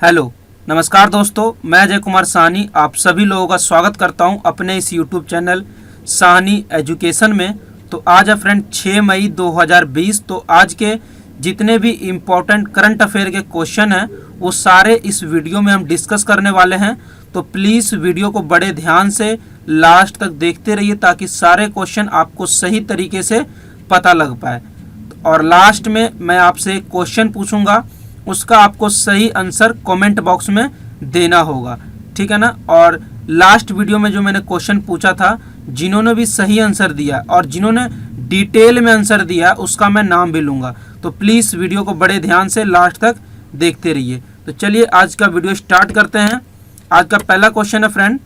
Hello नमस्कार दोस्तों, मैं अजय कुमार साहनी आप सभी लोगों का स्वागत करता हूं अपने इस यूट्यूब चैनल साहनी एजुकेशन में। तो आज है फ्रेंड 6 मई 2020। तो आज के जितने भी इम्पोर्टेंट करंट अफेयर के क्वेश्चन हैं वो सारे इस वीडियो में हम डिस्कस करने वाले हैं। तो प्लीज़ वीडियो को बड़े ध्यान से लास्ट तक देखते रहिए ताकि सारे क्वेश्चन आपको सही तरीके से पता लग पाए। और लास्ट में मैं आपसे एक क्वेश्चन पूछूंगा, उसका आपको सही आंसर कमेंट बॉक्स में देना होगा, ठीक है ना। और लास्ट वीडियो में जो मैंने क्वेश्चन पूछा था, जिन्होंने भी सही आंसर दिया और जिन्होंने डिटेल में आंसर दिया उसका मैं नाम भी लूँगा। तो प्लीज़ वीडियो को बड़े ध्यान से लास्ट तक देखते रहिए। तो चलिए आज का वीडियो स्टार्ट करते हैं। आज का पहला क्वेश्चन है फ्रेंड,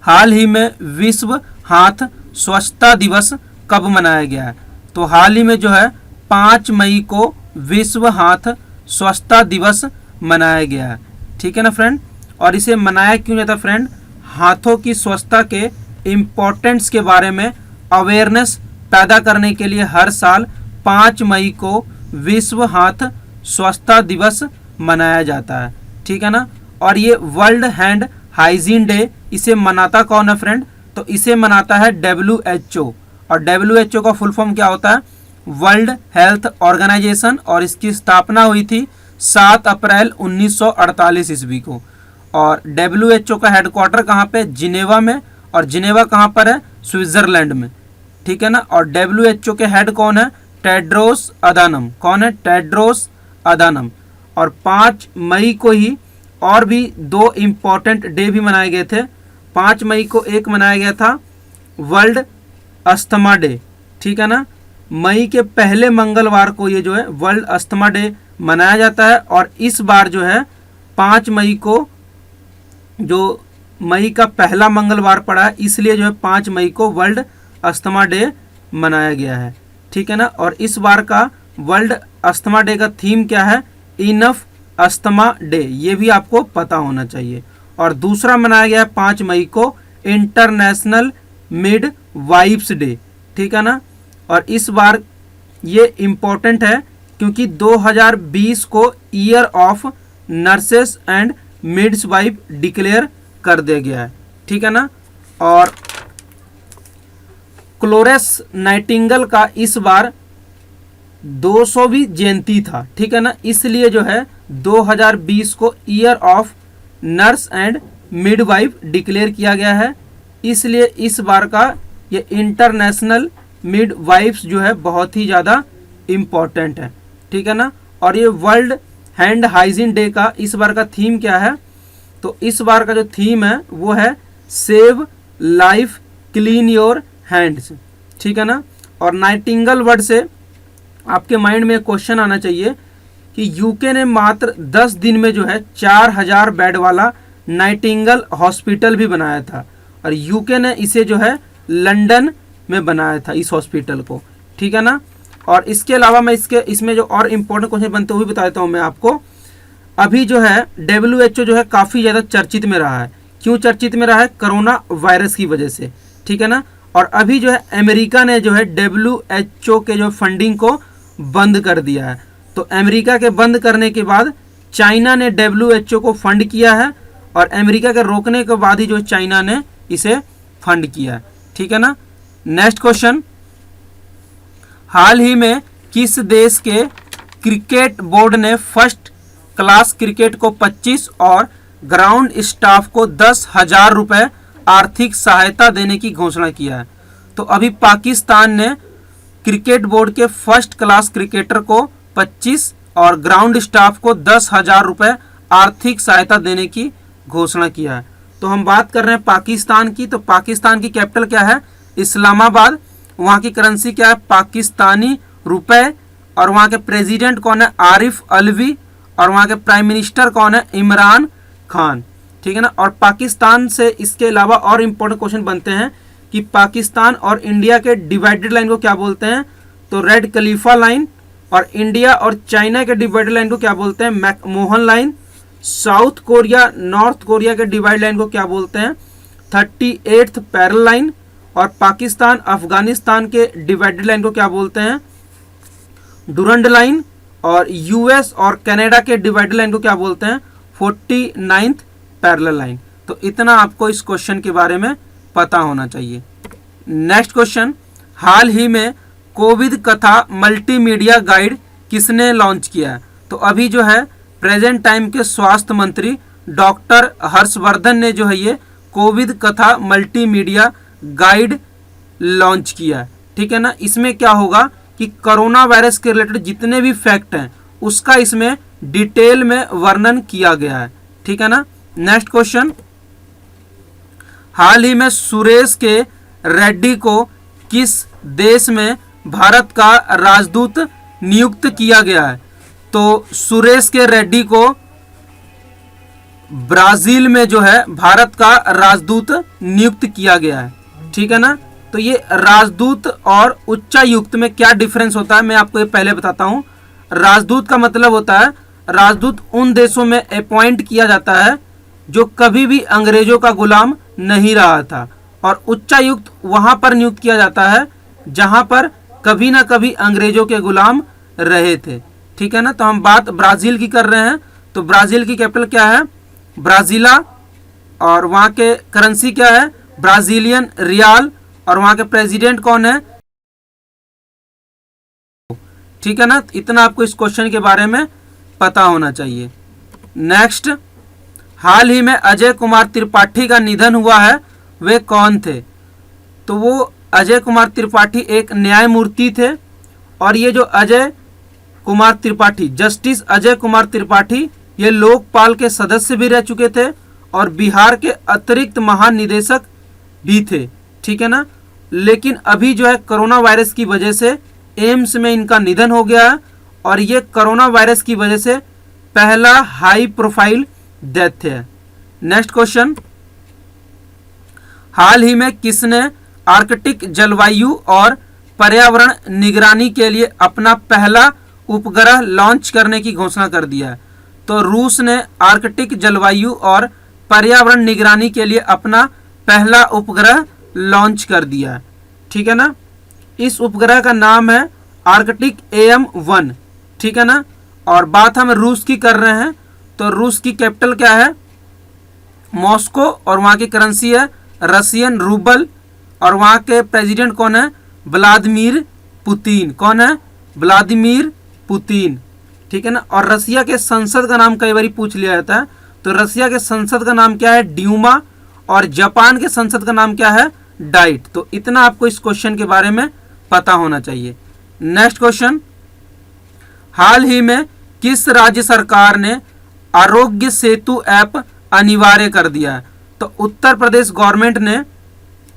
हाल ही में विश्व हाथ स्वच्छता दिवस कब मनाया गया है? तो हाल ही में जो है 5 मई को विश्व हाथ स्वच्छता दिवस मनाया गया है, ठीक है ना फ्रेंड। और इसे मनाया क्यों जाता है फ्रेंड? हाथों की स्वच्छता के इम्पोर्टेंस के बारे में अवेयरनेस पैदा करने के लिए हर साल 5 मई को विश्व हाथ स्वच्छता दिवस मनाया जाता है, ठीक है ना। और ये वर्ल्ड हैंड हाइजीन डे, इसे मनाता कौन है फ्रेंड? तो इसे मनाता है WHO। और WHO का फुल फॉर्म क्या होता है? World health organization. और इसकी स्थापना हुई थी 7 अप्रैल 1948 ईस्वी को। और WHO का हेडक्वार्टर कहाँ पे? जिनेवा में। और जिनेवा कहाँ पर है? स्विट्जरलैंड में, ठीक है ना। और WHO के हेड कौन है? टेड्रोस अदानम। कौन है? टेड्रोस अदानम। और 5 मई को ही और भी 2 इम्पॉर्टेंट डे भी मनाए गए थे। 5 मई को एक मनाया गया था वर्ल्ड अस्थमा डे, ठीक है ना। मई के पहले मंगलवार को ये जो है वर्ल्ड अस्थमा डे मनाया जाता है। और इस बार जो है 5 मई को, जो मई का पहला मंगलवार पड़ा है, इसलिए जो है 5 मई को वर्ल्ड अस्थमा डे मनाया गया है, ठीक है ना। और इस बार का वर्ल्ड अस्थमा डे का थीम क्या है? इनफ अस्थमा डे, ये भी आपको पता होना चाहिए। और दूसरा मनाया गया है 5 मई को इंटरनेशनल मिड वाइफ्स डे, ठीक है ना। और इस बार ये इम्पोर्टेंट है क्योंकि 2020 को year of nurses and midwives declare कर दिया गया है, ठीक है ना। और फ्लोरेंस नाइटिंगेल का इस बार 200वीं जयंती था, ठीक है ना। इसलिए जो है 2020 को year of nurse and midwife declare किया गया है। इसलिए इस बार का ये इंटरनेशनल मिडवाइफ्स जो है बहुत ही ज़्यादा इम्पोर्टेंट है, ठीक है ना। और ये वर्ल्ड हैंड हाइजीन डे का इस बार का थीम क्या है? तो इस बार का जो थीम है वो है save life clean your hands, ठीक है ना। और नाइटिंगेल वर्ड से आपके माइंड में एक क्वेश्चन आना चाहिए कि यूके ने मात्र 10 दिन में जो है 4000 बेड वाला नाइटिंगेल हॉस्पिटल भी बनाया था। और यूके ने इसे जो है लंदन में बनाया था इस हॉस्पिटल को, ठीक है ना। और इसके अलावा मैं इसमें जो और इम्पोर्टेंट क्वेश्चन बनते हुए बताता हूँ मैं आपको। अभी जो है WHO जो है काफ़ी ज़्यादा चर्चित में रहा है। क्यों चर्चित में रहा है? कोरोना वायरस की वजह से, ठीक है ना। और अभी जो है अमेरिका ने जो है WHO के जो फंडिंग को बंद कर दिया है। तो अमेरिका के बंद करने के बाद चाइना ने WHO को फंड किया है। और अमेरिका के रोकने के बाद ही जो चाइना ने इसे फंड किया है, ठीक है ना। नेक्स्ट क्वेश्चन, हाल ही में किस देश के क्रिकेट बोर्ड ने फर्स्ट क्लास क्रिकेट को 25 और ग्राउंड स्टाफ को 10,000 रुपये आर्थिक सहायता देने की घोषणा किया है? तो अभी पाकिस्तान ने क्रिकेट बोर्ड के फर्स्ट क्लास क्रिकेटर को 25 और ग्राउंड स्टाफ को 10,000 रुपये आर्थिक सहायता देने की घोषणा किया है। तो हम बात कर रहे हैं पाकिस्तान की। तो पाकिस्तान की कैपिटल क्या है? इस्लामाबाद। वहाँ की करेंसी क्या है? पाकिस्तानी रुपए। और वहाँ के प्रेसिडेंट कौन है? आरिफ अलवी। और वहाँ के प्राइम मिनिस्टर कौन है? इमरान खान, ठीक है ना। और पाकिस्तान से इसके अलावा और इम्पोर्टेंट क्वेश्चन बनते हैं कि पाकिस्तान और इंडिया के डिवाइडेड लाइन को क्या बोलते हैं? तो रेड खलीफा लाइन। और इंडिया और चाइना के डिवाइडेड लाइन को क्या बोलते हैं? McMahon line. South Korea north Korea के डिवाइड लाइन को क्या बोलते हैं? 38th parallel line. और पाकिस्तान अफगानिस्तान के डिवाइडेड लाइन को क्या बोलते हैं? Durand line. और यूएस और कनाडा के डिवाइडेड लाइन को क्या बोलते हैं? 49th parallel line. तो इतना आपको इस क्वेश्चन के बारे में पता होना चाहिए। नेक्स्ट क्वेश्चन, हाल ही में कोविड कथा मल्टीमीडिया गाइड किसने लॉन्च किया है? तो अभी जो है प्रेजेंट टाइम के स्वास्थ्य मंत्री डॉक्टर हर्षवर्धन ने जो है ये कोविड कथा मल्टीमीडिया गाइड लॉन्च किया है। ठीक है ना। इसमें क्या होगा कि कोरोना वायरस के रिलेटेड जितने भी फैक्ट हैं उसका इसमें डिटेल में वर्णन किया गया है। ठीक है ना। नेक्स्ट क्वेश्चन, हाल ही में सुरेश के रेड्डी को किस देश में भारत का राजदूत नियुक्त किया गया है? तो सुरेश के रेड्डी को ब्राजील में जो है भारत का राजदूत नियुक्त किया गया है। ठीक है ना। तो ये राजदूत और उच्चायुक्त में क्या डिफरेंस होता है मैं आपको ये पहले बताता हूँ। राजदूत का मतलब होता है राजदूत उन देशों में अपॉइंट किया जाता है जो कभी भी अंग्रेजों का गुलाम नहीं रहा था, और उच्चायुक्त वहां पर नियुक्त किया जाता है जहां पर कभी ना कभी अंग्रेजों के गुलाम रहे थे। ठीक है ना। तो हम बात ब्राजील की कर रहे हैं। तो ब्राजील की कैपिटल क्या है? ब्राजीला, और वहां के करेंसी क्या है? ब्राजीलियन रियाल, और वहां के प्रेसिडेंट कौन है? ठीक है ना। इतना आपको इस क्वेश्चन के बारे में पता होना चाहिए। नेक्स्ट, हाल ही में अजय कुमार त्रिपाठी का निधन हुआ है, वे कौन थे? तो वो अजय कुमार त्रिपाठी एक न्यायमूर्ति थे, और ये जो अजय कुमार त्रिपाठी, जस्टिस अजय कुमार त्रिपाठी, ये लोकपाल के सदस्य भी रह चुके थे और बिहार के अतिरिक्त महानिदेशक भी थे। ठीक है ना। लेकिन अभी जो है कोरोना वायरस की वजह से एम्स में इनका निधन हो गया है, और ये कोरोना वायरस की वजह से पहला हाई प्रोफाइल डेथ है। नेक्स्ट क्वेश्चन, हाल ही में किसने आर्कटिक जलवायु और पर्यावरण निगरानी के लिए अपना पहला उपग्रह लॉन्च करने की घोषणा कर दिया है? तो रूस ने आर्कटिक जलवायु और पर्यावरण निगरानी के लिए अपना पहला उपग्रह लॉन्च कर दिया है। ठीक है ना। इस उपग्रह का नाम है आर्कटिक AM-1। ठीक है ना। और बात हम रूस की कर रहे हैं, तो रूस की कैपिटल क्या है? मॉस्को, और वहाँ की करेंसी है रशियन रूबल, और वहाँ के प्रेसिडेंट कौन है? Vladimir Putin. कौन है? Vladimir Putin. ठीक है ना। और रसिया के संसद का नाम कई बार पूछ लिया जाता है, तो रसिया के संसद का नाम क्या है? ड्यूमा, और जापान के संसद का नाम क्या है? डाइट। तो इतना आपको इस क्वेश्चन के बारे में पता होना चाहिए। नेक्स्ट क्वेश्चन, हाल ही में किस राज्य सरकार ने आरोग्य सेतु ऐप अनिवार्य कर दिया है? तो उत्तर प्रदेश गवर्नमेंट ने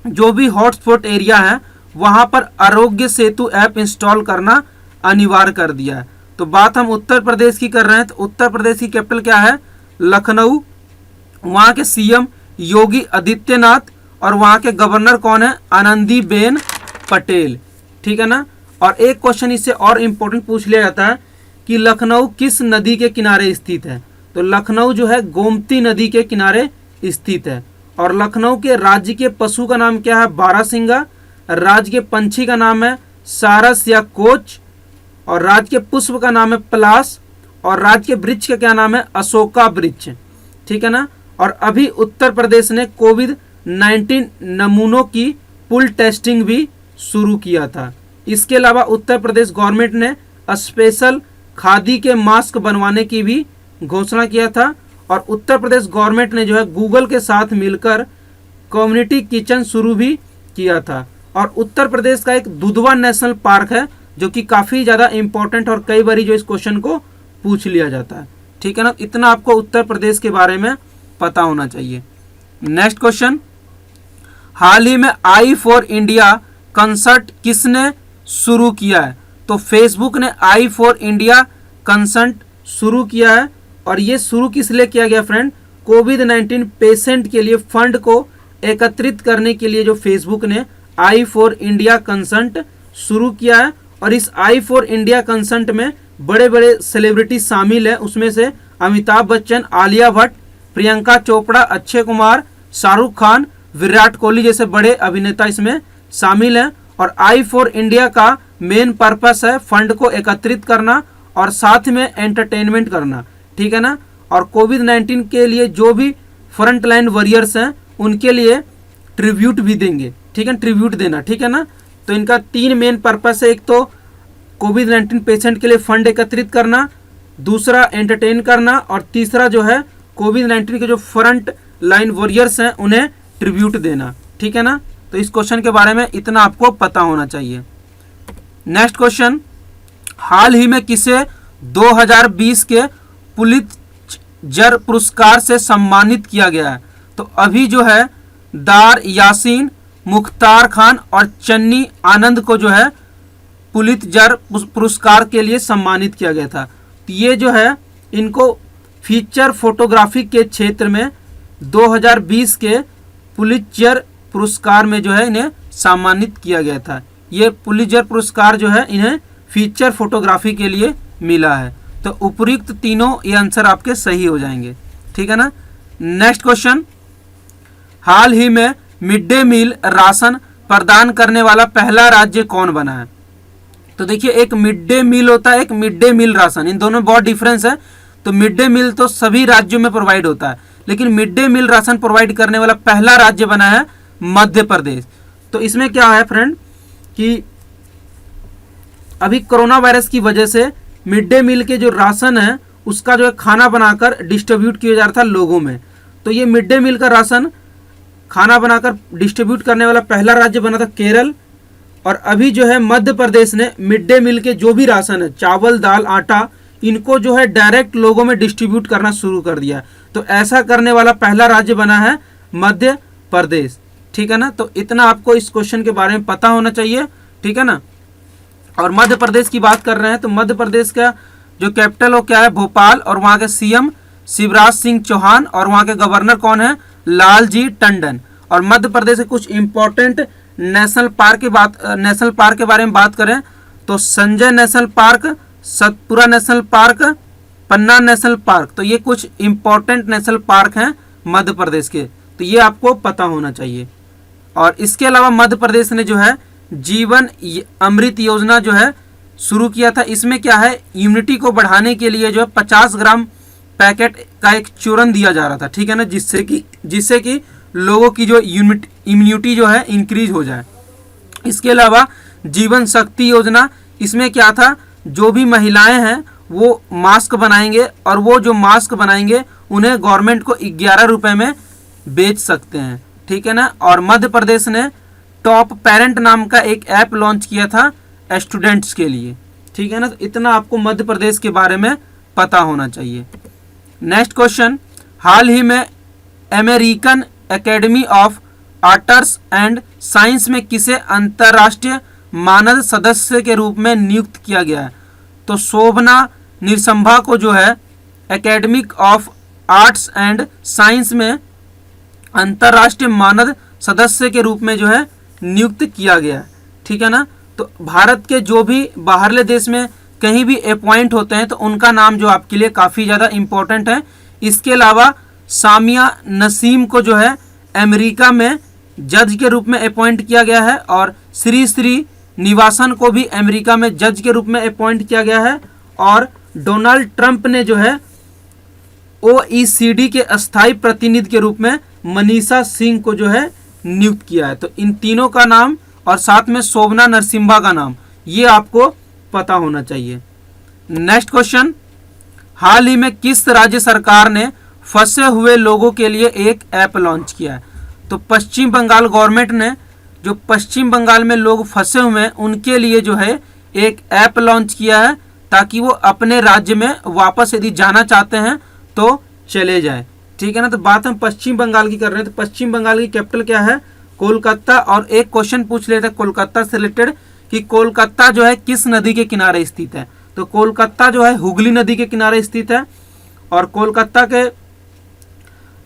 जो भी हॉटस्पॉट एरिया है वहां पर आरोग्य सेतु ऐप इंस्टॉल करना अनिवार्य कर दिया है। तो बात हम उत्तर प्रदेश की कर रहे हैं, तो उत्तर प्रदेश की कैपिटल क्या है? लखनऊ, वहां के CM योगी आदित्यनाथ, और वहां के गवर्नर कौन है? आनंदीबेन पटेल। ठीक है ना। और एक क्वेश्चन इससे और इम्पोर्टेंट पूछ लिया जाता है कि लखनऊ किस नदी के किनारे स्थित है? तो लखनऊ जो है गोमती नदी के किनारे स्थित है। और लखनऊ के राज्य के पशु का नाम क्या है? बारहसिंगा। राज्य के पंछी का नाम है सारस या कोच, और राज्य के पुष्प का नाम है पलाश, और राज्य के वृक्ष का क्या नाम है? अशोका वृक्ष। ठीक है ना। और अभी उत्तर प्रदेश ने कोविड-19 नमूनों की पुल टेस्टिंग भी शुरू किया था। इसके अलावा उत्तर प्रदेश गवर्नमेंट ने स्पेशल खादी के मास्क बनवाने की भी घोषणा किया था, और उत्तर प्रदेश गवर्नमेंट ने जो है गूगल के साथ मिलकर कम्युनिटी किचन शुरू भी किया था। और उत्तर प्रदेश का एक दुधवा नेशनल पार्क है जो कि काफ़ी ज़्यादा इंपॉर्टेंट, और कई बार जो इस क्वेश्चन को पूछ लिया जाता है। ठीक है ना। इतना आपको उत्तर प्रदेश के बारे में पता होना चाहिए। नेक्स्ट क्वेश्चन, हाल ही में i4 इंडिया कंसर्ट किसने शुरू किया है? तो फेसबुक ने i4 इंडिया कंसर्ट शुरू किया है, और ये शुरू किस लिए किया गया फ्रेंड? कोविड-19 पेशेंट के लिए फंड को एकत्रित करने के लिए जो फेसबुक ने i4 इंडिया कंसर्ट शुरू किया है। और इस i4 इंडिया कंसर्ट में बड़े बड़े सेलिब्रिटी शामिल हैं, उसमें से अमिताभ बच्चन, आलिया भट्ट, प्रियंका चोपड़ा, अक्षय कुमार, शाहरुख खान, विराट कोहली जैसे बड़े अभिनेता इसमें शामिल हैं। और i4 इंडिया का मेन पर्पस है फंड को एकत्रित करना और साथ में एंटरटेनमेंट करना। ठीक है ना। और कोविड-19 के लिए जो भी फ्रंट लाइन वॉरियर्स हैं उनके लिए ट्रिब्यूट भी देंगे, ठीक है, ट्रिब्यूट देना, ठीक है ना। तो इनका 3 मेन पर्पस है, एक तो कोविड-19 पेशेंट के लिए फंड एकत्रित करना, दूसरा एंटरटेन करना, और तीसरा जो है कोविड-19 के जो फ्रंट लाइन वॉरियर्स हैं उन्हें ट्रिब्यूट देना, ठीक है ना। तो इस क्वेश्चन के बारे में इतना आपको पता होना चाहिए। नेक्स्ट क्वेश्चन, हाल ही में किसे 2020 के पुलित्जर पुरस्कार से सम्मानित किया गया है? तो अभी जो है दार यासीन, मुख्तार खान और चन्नी आनंद को जो है पुलित्जर पुरस्कार के लिए सम्मानित किया गया था। तो ये जो है इनको फीचर फोटोग्राफी के क्षेत्र में 2020 के पुलित्जर पुरस्कार में जो है इन्हें सम्मानित किया गया था। ये पुलित्जर पुरस्कार जो है इन्हें फीचर फोटोग्राफी के लिए मिला है। तो उपयुक्त तीनों ये आंसर आपके सही हो जाएंगे, ठीक है ना। नेक्स्ट क्वेश्चन, हाल ही में मिड डे मील राशन प्रदान करने वाला पहला राज्य कौन बना है? तो देखिए, एक मिड डे मील होता है, एक मिड डे मील राशन, इन दोनों में बहुत डिफरेंस है। तो मिड डे मील तो सभी राज्यों में प्रोवाइड होता है, लेकिन mid day meal ration provide करने वाला पहला राज्य बना है मध्य प्रदेश। तो इसमें क्या है फ्रेंड कि अभी कोरोना वायरस की वजह से मिड डे मील के जो राशन है उसका जो है खाना बनाकर डिस्ट्रीब्यूट किया जा रहा था लोगों में। तो ये मिड डे मील का राशन खाना बनाकर डिस्ट्रीब्यूट करने वाला पहला राज्य बना था केरल। और अभी जो है मध्य प्रदेश ने मिड डे मील के जो भी राशन है, चावल, दाल, आटा, इनको जो है डायरेक्ट लोगों में डिस्ट्रीब्यूट करना शुरू कर दिया। तो ऐसा करने वाला पहला राज्य बना है मध्य प्रदेश, ठीक है ना। तो इतना आपको इस क्वेश्चन के बारे में पता होना चाहिए, ठीक है ना। और मध्य प्रदेश की बात कर रहे हैं तो मध्य प्रदेश का जो कैपिटल वो क्या है, भोपाल, और वहाँ के सीएम शिवराज सिंह चौहान, और वहाँ के गवर्नर कौन है, लालजी टंडन। और मध्य प्रदेश के कुछ इंपॉर्टेंट नेशनल पार्क के बारे में बात करें तो Sanjay national park, Satpura national park, Panna national park, तो ये कुछ इंपॉर्टेंट नेशनल पार्क हैं मध्य प्रदेश के, तो ये आपको पता होना चाहिए। और इसके अलावा मध्य प्रदेश ने जो है जीवन अमृत योजना जो है शुरू किया था। इसमें क्या है, इम्यूनिटी को बढ़ाने के लिए जो है 50 ग्राम पैकेट का एक चूरन दिया जा रहा था, ठीक है ना, जिससे कि लोगों की जो इम्यूनिटी जो है इंक्रीज हो जाए। इसके अलावा जीवन शक्ति योजना, इसमें क्या था, जो भी महिलाएं हैं वो मास्क बनाएंगे, और वो जो मास्क बनाएंगे उन्हें गवर्नमेंट को 11 रुपए में बेच सकते हैं, ठीक है ना। और मध्य प्रदेश ने टॉप पेरेंट नाम का एक ऐप लॉन्च किया था स्टूडेंट्स के लिए, ठीक है ना। तो इतना आपको मध्य प्रदेश के बारे में पता होना चाहिए। नेक्स्ट क्वेश्चन, हाल ही में American academy of arts and science में किसे अंतर्राष्ट्रीय मानद सदस्य के रूप में नियुक्त किया गया है? तो शोभना निरसंभा को जो है academic of arts and science में अंतर्राष्ट्रीय मानद सदस्य के रूप में जो है नियुक्त किया गया है, ठीक है ना। तो भारत के जो भी बाहरले देश में कहीं भी अपॉइंट होते हैं तो उनका नाम जो आपके लिए काफ़ी ज़्यादा इम्पोर्टेंट है। इसके अलावा सामिया नसीम को जो है अमेरिका में जज के रूप में अपॉइंट किया गया है, और श्री श्री निवासन को भी अमेरिका में जज के रूप में अपॉइंट किया गया है। और डोनाल्ड ट्रंप ने जो है OECD के अस्थायी प्रतिनिधि के रूप में मनीषा सिंह को जो है नियुक्त किया है। तो इन तीनों का नाम और साथ में शोभना नरसिम्हा का नाम ये आपको पता होना चाहिए। नेक्स्ट क्वेश्चन, हाल ही में किस राज्य सरकार ने फंसे हुए लोगों के लिए एक ऐप लॉन्च किया है? तो पश्चिम बंगाल गवर्नमेंट ने जो पश्चिम बंगाल में लोग फंसे हुए हैं उनके लिए जो है एक ऐप लॉन्च किया है, ताकि वो अपने राज्य में वापस यदि जाना चाहते हैं तो चले जाए, ठीक है ना। तो बात हम पश्चिम बंगाल की कर रहे हैं, तो पश्चिम बंगाल की कैपिटल क्या है, कोलकाता। और एक क्वेश्चन पूछ लेते हैं कोलकाता से रिलेटेड कि कोलकाता जो है किस नदी के किनारे स्थित है? तो कोलकाता जो है हुगली नदी के किनारे स्थित है। और कोलकाता के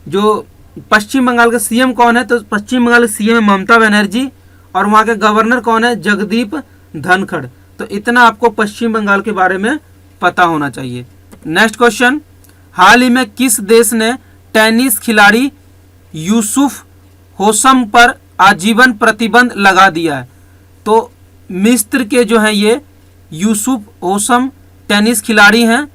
जो पश्चिम बंगाल के सीएम कौन है? तो पश्चिम बंगाल के सीएम है ममता बनर्जी, और वहाँ के गवर्नर कौन है? जगदीप धनखड़। तो इतना आपको पश्चिम बंगाल के बारे में पता होना चाहिए। नेक्स्ट क्वेश्चन, हाल ही में किस देश ने टेनिस खिलाड़ी यूसुफ होसम पर आजीवन प्रतिबंध लगा दिया है? तो मिस्र के जो है ये यूसुफ होसम टेनिस खिलाड़ी हैं,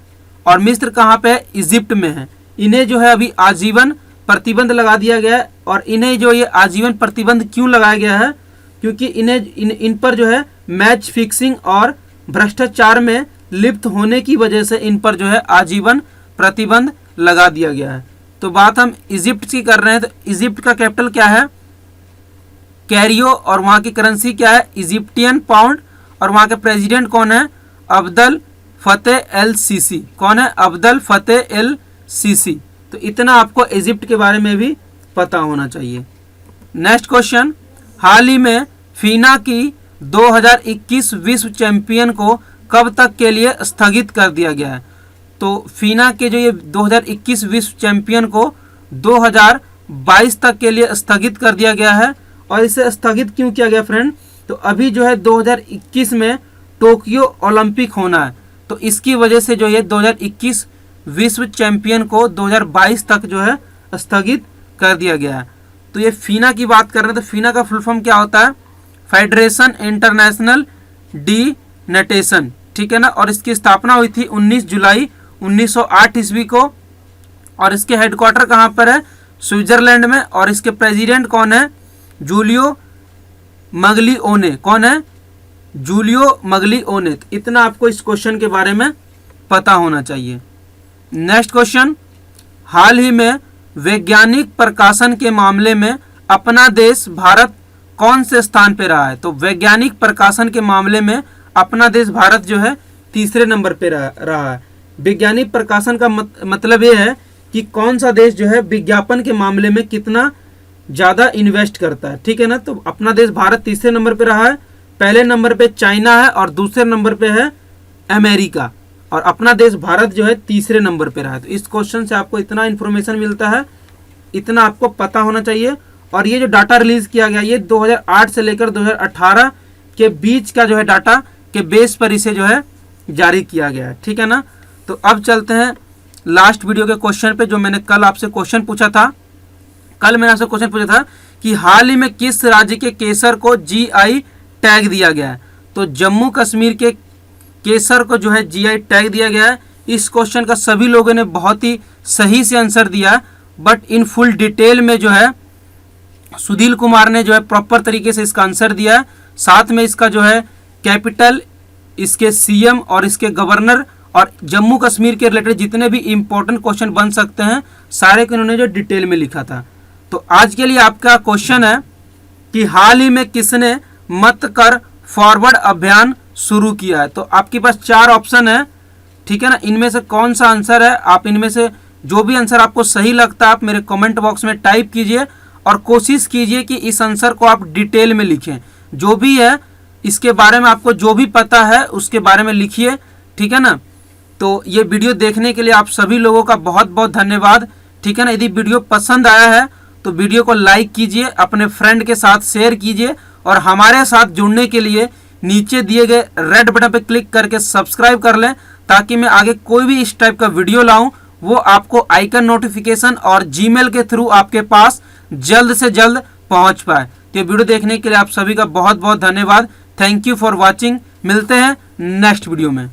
और मिस्र कहाँ पे है? इजिप्ट में है। इन्हें जो है अभी आजीवन प्रतिबंध लगा दिया गया है। और इन्हें जो ये आजीवन प्रतिबंध क्यों लगाया गया है, क्योंकि इन पर जो है मैच फिक्सिंग और भ्रष्टाचार में लिप्त होने की वजह से इन पर जो है आजीवन प्रतिबंध लगा दिया गया है। तो बात हम इजिप्ट की कर रहे हैं, तो इजिप्ट का कैपिटल क्या है, कैरियो, और वहाँ की करेंसी क्या है, इजिप्टियन पाउंड, और वहाँ के प्रेसिडेंट कौन है, अब्दल फतेह एल सीसी। कौन है, अब्दल फतेह एल सीसी। तो इतना आपको इजिप्ट के बारे में भी पता होना चाहिए। नेक्स्ट क्वेश्चन, हाल ही में फीना की 2021 विश्व चैंपियन को कब तक के लिए स्थगित कर दिया गया है। तो फीना के जो ये 2021 विश्व चैंपियन को 2022 तक के लिए स्थगित कर दिया गया है। और इसे स्थगित क्यों किया गया फ्रेंड, तो अभी जो है 2021 में टोक्यो ओलंपिक होना है, तो इसकी वजह से जो है 2021 विश्व चैंपियन को 2022 तक जो है स्थगित कर दिया गया है। तो ये फीना की बात कर रहे हैं, तो फीना का फुल फॉर्म क्या होता है, फेडरेशन इंटरनेशनल डी नटेशन, ठीक है ना। और इसकी स्थापना हुई थी 19 जुलाई 1908 ईस्वी को, और इसके हेडक्वार्टर कहाँ पर है, स्विट्जरलैंड में। और इसके प्रेसिडेंट कौन है, जूलियो मगलिओने। कौन है, जूलियो मगलिओने। इतना आपको इस क्वेश्चन के बारे में पता होना चाहिए। नेक्स्ट क्वेश्चन, हाल ही में वैज्ञानिक प्रकाशन के मामले में अपना देश भारत कौन से स्थान पे रहा है। तो वैज्ञानिक प्रकाशन के मामले में अपना देश भारत जो है तीसरे नंबर पे रहा है। वैज्ञानिक प्रकाशन का मतलब ये है कि कौन सा देश जो है विज्ञापन के मामले में कितना ज़्यादा इन्वेस्ट करता है, ठीक है ना। तो अपना देश भारत तीसरे नंबर पे रहा है, पहले नंबर पे चाइना है और दूसरे नंबर पे है अमेरिका, और अपना देश भारत जो है तीसरे नंबर पे रहा है। तो इस क्वेश्चन से आपको इतना इन्फॉर्मेशन मिलता है, इतना आपको पता होना चाहिए। और ये जो डाटा रिलीज किया गया ये 2008 से लेकर 2018 के बीच का जो है डाटा के बेस पर इसे जो है जारी किया गया है, ठीक है ना। तो अब चलते हैं लास्ट वीडियो के क्वेश्चन पे, जो मैंने कल आपसे क्वेश्चन पूछा था। कल मैंने आपसे क्वेश्चन पूछा था कि हाल ही में किस राज्य के केसर को जीआई टैग दिया गया है। तो जम्मू कश्मीर के केसर को जो है जीआई टैग दिया गया है। इस क्वेश्चन का सभी लोगों ने बहुत ही सही से आंसर दिया, बट इन फुल डिटेल में जो है सुधील कुमार ने जो है प्रॉपर तरीके से इसका आंसर दिया है। साथ में इसका जो है कैपिटल, इसके सीएम और इसके गवर्नर और जम्मू कश्मीर के रिलेटेड जितने भी इंपॉर्टेंट क्वेश्चन बन सकते हैं सारे को इन्होंने जो डिटेल में लिखा था। तो आज के लिए आपका क्वेश्चन है कि हाल ही में किसने मत कर फॉरवर्ड अभियान शुरू किया है। तो आपके पास 4 ऑप्शन है, ठीक है ना। इनमें से कौन सा आंसर है, आप इनमें से जो भी आंसर आपको सही लगता है आप मेरे कमेंट बॉक्स में टाइप कीजिए, और कोशिश कीजिए कि इस आंसर को आप डिटेल में लिखें। जो भी है इसके बारे में आपको जो भी पता है उसके बारे में लिखिए, ठीक है ना। तो ये वीडियो देखने के लिए आप सभी लोगों का बहुत बहुत धन्यवाद, ठीक है ना। यदि वीडियो पसंद आया है तो वीडियो को लाइक कीजिए, अपने फ्रेंड के साथ शेयर कीजिए, और हमारे साथ जुड़ने के लिए नीचे दिए गए रेड बटन पर क्लिक करके सब्सक्राइब कर लें, ताकि मैं आगे कोई भी इस टाइप का वीडियो लाऊं वो आपको आइकन नोटिफिकेशन और जीमेल के थ्रू आपके पास जल्द से जल्द पहुंच पाए। तो ये वीडियो देखने के लिए आप सभी का बहुत बहुत धन्यवाद। Thank you for watching. मिलते हैं नेक्स्ट वीडियो में।